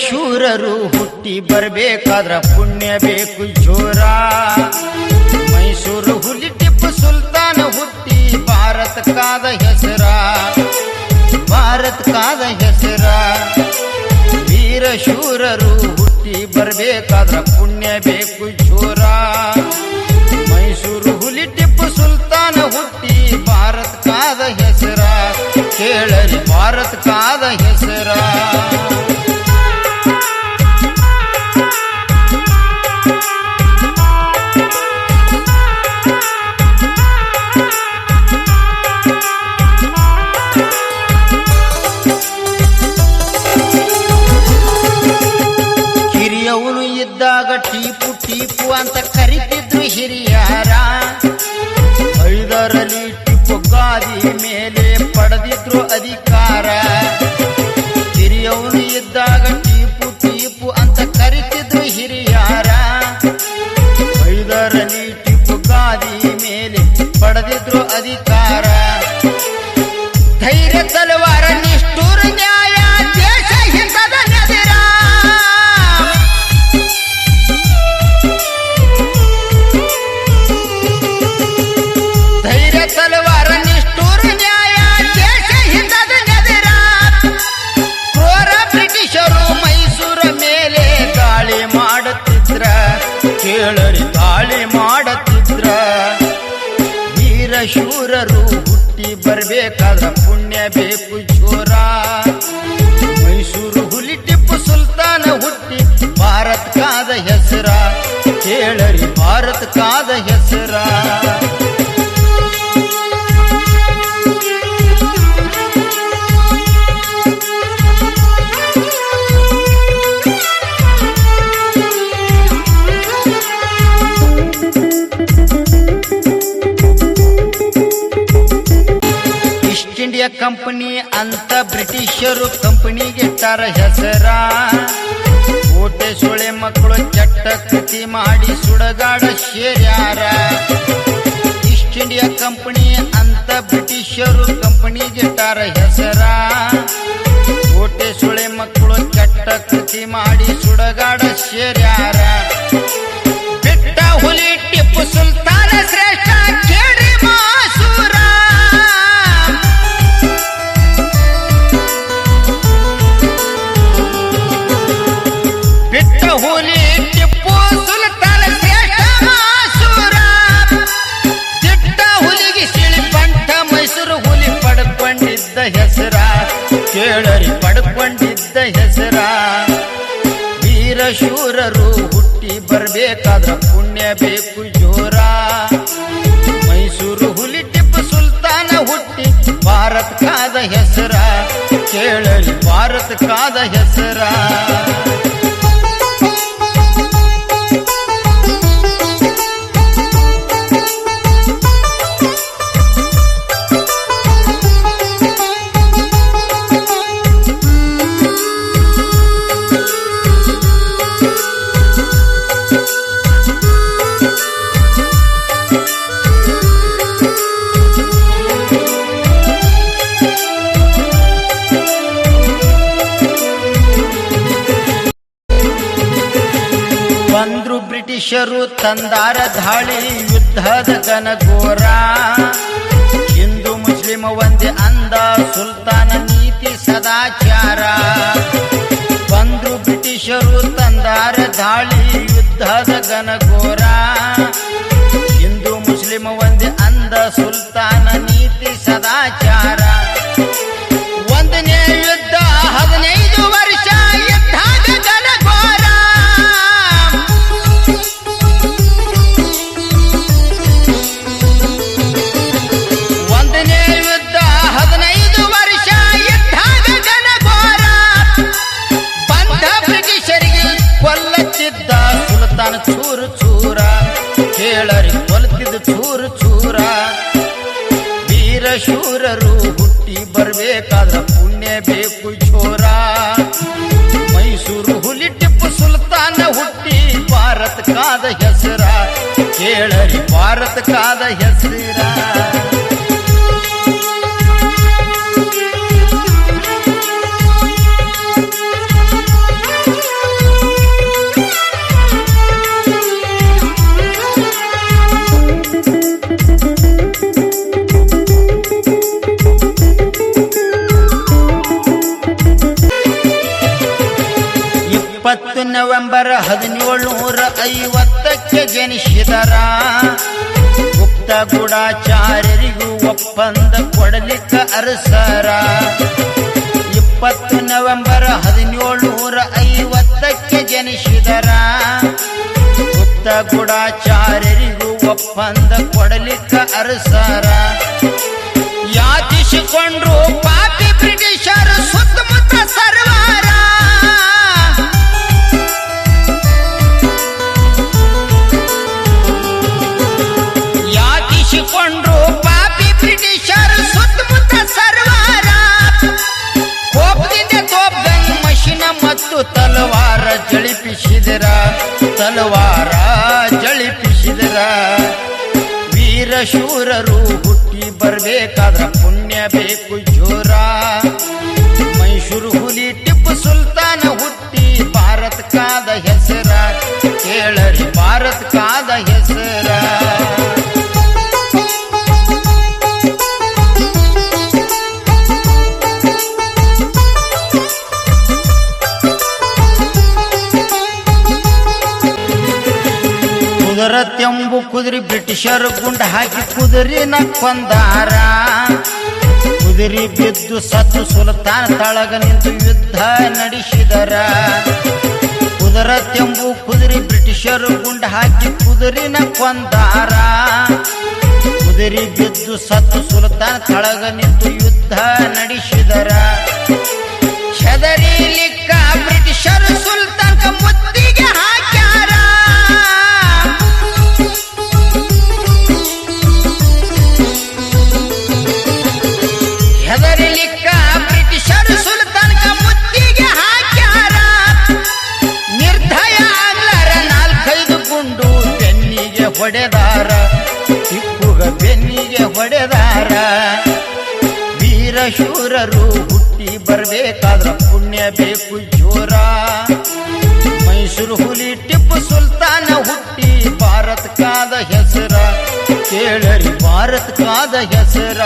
ಶೂರರು ಹುಟ್ಟಿ ಬರ್ಬೇಕಾದ್ರ ಪುಣ್ಯ ಬೇಕು ಜೋರ. ಮೈಸೂರು ಹುಲಿ ಟಿಪ್ಪು ಸುಲ್ತಾನ ಹುಟ್ಟಿ ಭಾರತಕ್ಕಾದ ಹೆಸರ, ಭಾರತಕ್ಕಾದ ಹೆಸರ. ವೀರ ಶೂರರು ಹುಟ್ಟಿ ಬರ್ಬೇಕಾದ್ರ ಪುಣ್ಯ ಬೇಕು ಜೋರ. ಮೈಸೂರು ಹುಲಿ ಟಿಪ್ಪು ಸುಲ್ತಾನ ಹುಟ್ಟಿ ಭಾರತಕ್ಕಾದ ಹೆಸರ. ಕೇಳರಿ ಭಾರತಕ್ಕಾದ ಹೆಸರ. ಕಿರಿಯವನು ಇದ್ದಾಗ ಟೀಪು ಟೀಪು ಅಂತ ಕರಿತಿದ್ರು ಹಿರಿಯಾರ. ಐದರಲ್ಲಿ ಟಿಪ್ಪು ಗಾದಿ ಮೇಲೆ ಪಡೆದಿದ್ರು ಅಧಿಕಾರ. ಕಿರಿಯವನು ಇದ್ದಾಗ ಟೀಪು ಟೀಪು ಅಂತ ಕರಿತಿದ್ರು ಹಿರಿಯಾರ. ಐದರಲ್ಲಿ ಟಿಪ್ಪು ಗಾದಿ ಮೇಲೆ ಪಡೆದಿದ್ರು ಅಧಿಕಾರ. ಧೈರ್ಯ ತಲವಾರ ನಿಷ್ಠುರ ನ್ಯಾಯ ದೇಶ ಹಿತದ ನೆದರ. ಧೈರ್ಯ ತಲವಾರ ನಿಷ್ಠುರ ನ್ಯಾಯ ದೇಶ ಹಿತದ ನೆದರ. ಕ್ರೂರ ಬ್ರಿಟಿಷರು ಮೈಸೂರ ಮೇಲೆ ದಾಳಿ ಮಾಡುತ್ತಿದ್ರ. ಕೇಳರಿ ದಾಳಿ ಮಾಡುತ್ತಿದ್ರ. ವೀರ ಶೂರರು ಹುಟ್ಟಿ ಬರ್ಬೇಕಾದ್ರ ಪುಣ್ಯ ಬೇಕು ಜೋರ. ಮೈಸೂರು ಹುಲಿ ಟಿಪ್ಪು ಸುಲ್ತಾನ ಹುಟ್ಟಿ ಭಾರತಕ್ಕಾದ ಹೆಸರ. ಕೇಳರಿ ಭಾರತಕ್ಕಾದ ಹೆಸರ. ಇಂಡಿಯಾ ಕಂಪನಿ ಅಂತ ಬ್ರಿಟಿಷರು ಕಂಪನಿಗೆ ಇಟ್ಟಾರ ಹೆಸರ. ಕೋಟೆ ಸೊಳೆ ಮಕ್ಕಳು ಚಟ್ಟ ಕೃತಿ ಮಾಡಿ ಸುಡಗಾಡ ಸೇರ್ಯಾರ. ಈಸ್ಟ್ ಇಂಡಿಯಾ ಕಂಪನಿ ಅಂತ ಬ್ರಿಟಿಷರು ಕಂಪನಿಗೆ ಇಟ್ಟಾರ ಹೆಸರ. ಕೋಟೆ ಸೊಳೆ ಮಕ್ಕಳು ಚಟ್ಟ ಕೃತಿ ಮಾಡಿ ಸುಡಗಾಡ ಸೇರ್ಯಾರ. ಬಿಟ್ಟ ಹುಲಿ ಟಿಪ್ಪು ಸುಲ್ತಾನ ಶ್ರೇಷ್ಠ ಕೇಳಿ ಮಾಸೂರ. ಬಿಟ್ಟ ಹುಲಿ ಟಿಪ್ಪು ಸುಲ್ತಾನ ಶ್ರೇಷ್ಠ ಮಾಸೂರ. ದಿಟ್ಟ ಹುಲಿಗೆ ಸಿಳಿಪಂಥ ಮೈಸೂರು ಹುಲಿ ಪಡ್ಕೊಂಡಿದ್ದ ಹೆಸರ. ಕೇಳರಿ ಪಡ್ಕೊಂಡಿದ್ದ ಹೆಸರ. ವೀರ ಶೂರರು ಹುಟ್ಟಿ ಬರ್ಬೇಕಾದ್ರ ಪುಣ್ಯ ಬೇಕು ಜೋರ. ಮೈಸೂರು ಹುಲಿ ಟಿಪ್ಪು ಸುಲ್ತಾನ ಹುಟ್ಟಿ ಭಾರತಕ್ಕಾದ ಹೆಸರ. ಕೇಳರಿ ಭಾರತಕ್ಕಾದ ಹೆಸರ. ಬಂದ್ರು ಬ್ರಿಟಿಷರು ತಂದಾರ ಧಾಳಿ ಯುದ್ಧದ ಘನಘೋರ. ಹಿಂದೂ ಮುಸ್ಲಿಮ ಒಂದೇ ಅಂದ ಸುಲ್ತಾನ ನೀತಿ ಸದಾಚಾರ. ಬಂದ್ರು ಬ್ರಿಟಿಷರು ತಂದಾರ ಧಾಳಿ ಯುದ್ಧದ ಘನಘೋರ. ಹಿಂದೂ ಮುಸ್ಲಿಮ ಒಂದೇ ಅಂದ ಸುಲ್ತಾನ ನೀತಿ ಸದಾಚಾರ. ಒಂದನೇ ಯುದ್ಧ 15 ವರ್ಷ ಯುದ್ಧದ ಘನಘೋರ. ಒಂದನೇ ಯುದ್ಧ 15 ವರ್ಷ ಯುದ್ಧದ ಘನಘೋರ. ಬಂದ ಬ್ರಿಟಿಷರಿಗೆ ಕೊಲ್ಲತ್ತಿದ್ದ ಸುಲ್ತಾನ ಚೂರು ಚೂರ. ಕೇಳರಿ ಕೊಲ್ಲತ್ತಿದ್ದ ಚೂರು ಚೂರ. ವೀರ ಶೂರರು ಹುಟ್ಟಿ ಬರ್ಬೇಕಾದ್ರ ಪುಣ್ಯ ಬೇಕು ಜೋರ. ಮೈಸೂರು ಹುಲಿ ಟಿಪ್ಪು ಸುಲ್ತಾನ ಹುಟ್ಟಿ ಭಾರತಕ್ಕಾದ ಹೆಸರ. ಕೇಳರಿ ಭಾರತಕ್ಕಾದ ಹೆಸರ. 20 ನವೆಂಬರ್ 1750 ಜನಿಸಿದರ ಗುಪ್ತ ಗೂಢಚಾರ್ಯರಿಗೂ ಒಪ್ಪಂದ ಕೊಡಲಿಕ್ಕ ಅರಸರ 20 ನವೆಂಬರ್ 1750 ಜನಿಸಿದರ ಗುಪ್ತ ಗೂಢಚಾರ್ಯರಿಗೂ ಒಪ್ಪಂದ ಕೊಡಲಿಕ್ಕ ಅರಸರ ಯಾಚಿಸಿಕೊಂಡ್ರು ಪಾಪಿ ಬ್ರಿಟಿಷರು ಸುತ್ತಮುತ್ತ ಸರ್ವಾರ ಯಾಚಿಸಿಕೊಂಡ್ರು ಪಾಪಿ ಬ್ರಿಟಿಷರು ಸುತ್ತಮುತ್ತ ಸರ್ವಾರ ಕೋಪದಿಂದ ತೋಪ್ಗನ್ ಮಷಿನ ಮತ್ತು ತಲವಾರ ಜಳಿಪಿಸಿದರ ವೀರಶೂರರು ಹುಟ್ಟಿ ಬರ್ಬೇಕಾದ್ರ ಪುಣ್ಯ ಬೇಕು ಜೋರ ಮೈಸೂರು ಹುಲಿ ಟಿಪ್ಪು ಸುಲ್ತಾನ ಹುಟ್ಟಿ ಭಾರತ ಕಾದ ಹೆಸರ ಕೇಳರಿ ಭಾರತ ಕಾದ ಹೆಸರ ಕುದುರತ್ಯಂಬು ಕುದುರೆ ಬ್ರಿಟಿಷರು ಗುಂಡ ಹಾಕಿ ಕುದುರಿನ ಕೊಂದಾರ ಕುದುರೆ ಬಿದ್ದು ಸತ್ತು ಸುಲ್ತಾನ ತಳಗ ನಿಂತು ಯುದ್ಧ ನಡೆಸಿದರ ಕುದುರತ್ಯಂಬು ಕುದುರೆ ಬ್ರಿಟಿಷರು ಗುಂಡ ಹಾಕಿ ಕುದುರಿನ ಕೊಂದಾರ ಕುದುರೆ ಬಿದ್ದು ಸತ್ತು ಸುಲ್ತಾನ ತಳಗ ನಿಂತು ಯುದ್ಧ ನಡೆಸಿದರ ಹೆದರಿಲಿಕ್ಕ ಬ್ರಿಟಿಷರು ಸುಲ್ತಾನ್ ಮುತ್ತಿಗೆ ಹಾಕ್ಯಾರ ಹೆದರಿಲಿಕ್ಕ ಬ್ರಿಟಿಷರು ಸುಲ್ತಾನ್ ಮುತ್ತಿಗೆ ಹಾಕ್ಯಾರ ನಿರ್ದಯ ಆಂಗ್ಲರ 4-5 ಗುಂಡು ಬೆನ್ನಿಗೆ ಹೊಡೆದಾರ ಟಿಪ್ಪುಗ ಬೆನ್ನಿಗೆ ಹೊಡೆದಾರ ವೀರಶೂರರು ಹುಟ್ಟಿ ಬರ್ಬೇಕಾದ್ರ ಪುಣ್ಯ ಬೇಕು ಜೋರ ಮೈಸೂರು ಹುಲಿ ಟಿಪ್ಪು ಸುಲ್ತಾನ ಹುಟ್ಟಿ ಭಾರತ ಕಾದ ಹೆಸರ ಕೇಳರಿ ಭಾರತ ಕಾದ ಹೆಸರ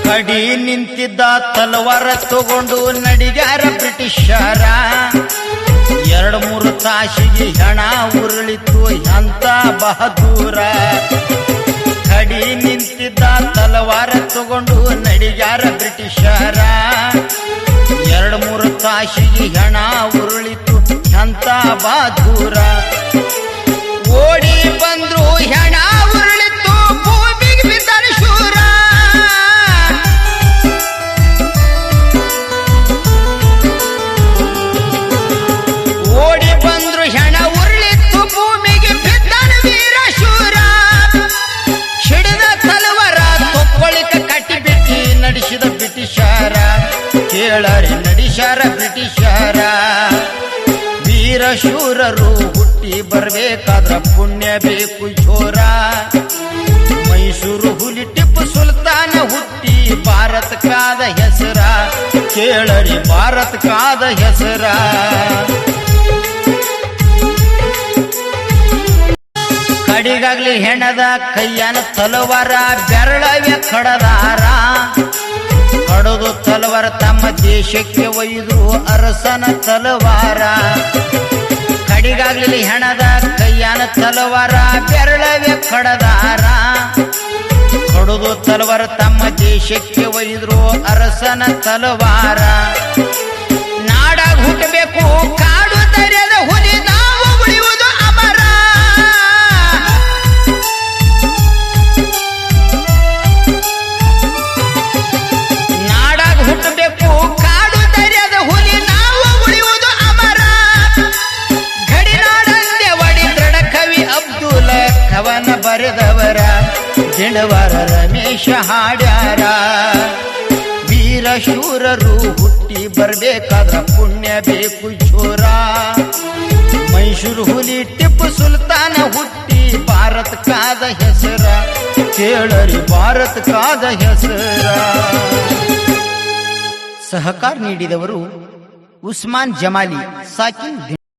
ಕಡಿ ನಿಂತಿದ್ದ ತಲವಾರ ತಗೊಂಡು ನಡಿಗಾರ ಬ್ರಿಟಿಷರ 2-3 ತಾಸಿಗೆ ಹೆಣ ಉರುಳಿತು ಎಂತ ಬಹದೂರ ಕಡಿ ನಿಂತಿದ್ದ ತಲವಾರ ತಗೊಂಡು ನಡಿಗಾರ ಬ್ರಿಟಿಷರ 2-3 ತಾಸಿಗೆ ಹೆಣ ಉರುಳಿತು ಎಂತ ಬಹದೂರ ಓಡಿ ಬಂದ್ರು ಹೆಣ ಉರುಳಿತು ಭೂಮಿಗೆ ಬಿದ್ದರ ಶೂರ ಓಡಿ ಬಂದ್ರು ಹೆಣ ಉರುಳಿತು ಭೂಮಿಗೆ ಬಿದ್ದನ ವೀರಶೂರ ಹಿಡಿದ ತಲವಾರ ತೊಕ್ಕೊಳಿಕ ಕಟ್ಟಿಬಿಟ್ಟಿ ನಡೆಸಿದ ಬ್ರಿಟಿಷರ ಕೇಳರಿ ನಡೆಸ್ಯಾರ ಬ್ರಿಟಿಷರ ವೀರಶೂರರು ಹುಟ್ಟಿ ಬರ್ಬೇಕಾದ್ರ ಪುಣ್ಯ ಬೇಕು ಜೋರ ಮೈಸೂರು ಹುಲಿ ಟಿಪ್ಪು ಸುಲ್ತಾನ ಹುಟ್ಟಿ ಭಾರತ ಕಾದ ಹೆಸರ ಕೇಳರಿ ಭಾರತ ಕಾದ ಹೆಸರ ಕಡಿಗಾಗ್ಲಿ ಹೆಣದ ಕೈಯನ ತಲವಾರ ಬೆರಳವೆ ಕಡದಾರ ಕಡದು ತಲವಾರ ತಮ್ಮ ದೇಶಕ್ಕೆ ಒಯ್ದು ಅರಸನ ತಲವಾರ ಕಡಿಗಾಗ್ಲಿ ಹೆಣದ ಕೈಯನ ತಲವಾರ ಬೆರಳವೆ ಕಡದಾರ ಕಡದು ತಲವಾರ ತಮ್ಮ ದೇಶಕ್ಕೆ ಒಯ್ದ್ರು ಅರಸನ ತಲವಾರ ನಾಡಾಗ ಹುಟ್ಟಬೇಕು ಕಾಡು ತರೆದ ಹುಲಿ ನಾವು ಉಳಿಯುವುದು ಅಮರ ನಾಡಾಗ ಹುಟ್ಟಬೇಕು ಕಾಡು ತರೆದ ಹುಲಿ ನಾವು ಉಳಿಯುವುದು ಅಮರ ಗಡಿನಾಡಂದೆ ಒಡಿ ದೃಢ ಕವಿ ಅಬ್ದುಲ್ ಕವನ ಬರೆದವರ ದಿಂಡವರ ರಮೇಶ ಹಾಡ್ಯಾರ ವೀರಶೂರರು ಹುಟ್ಟಿ ಬರ್ಬೇಕಾದ್ರ ಪುಣ್ಯ ಬೇಕು ಜೋರ ಮೈಸೂರು ಹುಲಿ ಟಿಪ್ಪು ಸುಲ್ತಾನ ಹುಟ್ಟಿ ಭಾರತಕ್ಕಾದ ಹೆಸರ ಕೇಳರಿ ಭಾರತಕ್ಕಾದ ಹೆಸರ. ಸಹಕಾರ ನೀಡಿದವರು ಉಸ್ಮಾನ್ ಜಮಾಲಿ ಸಾಕಿನ್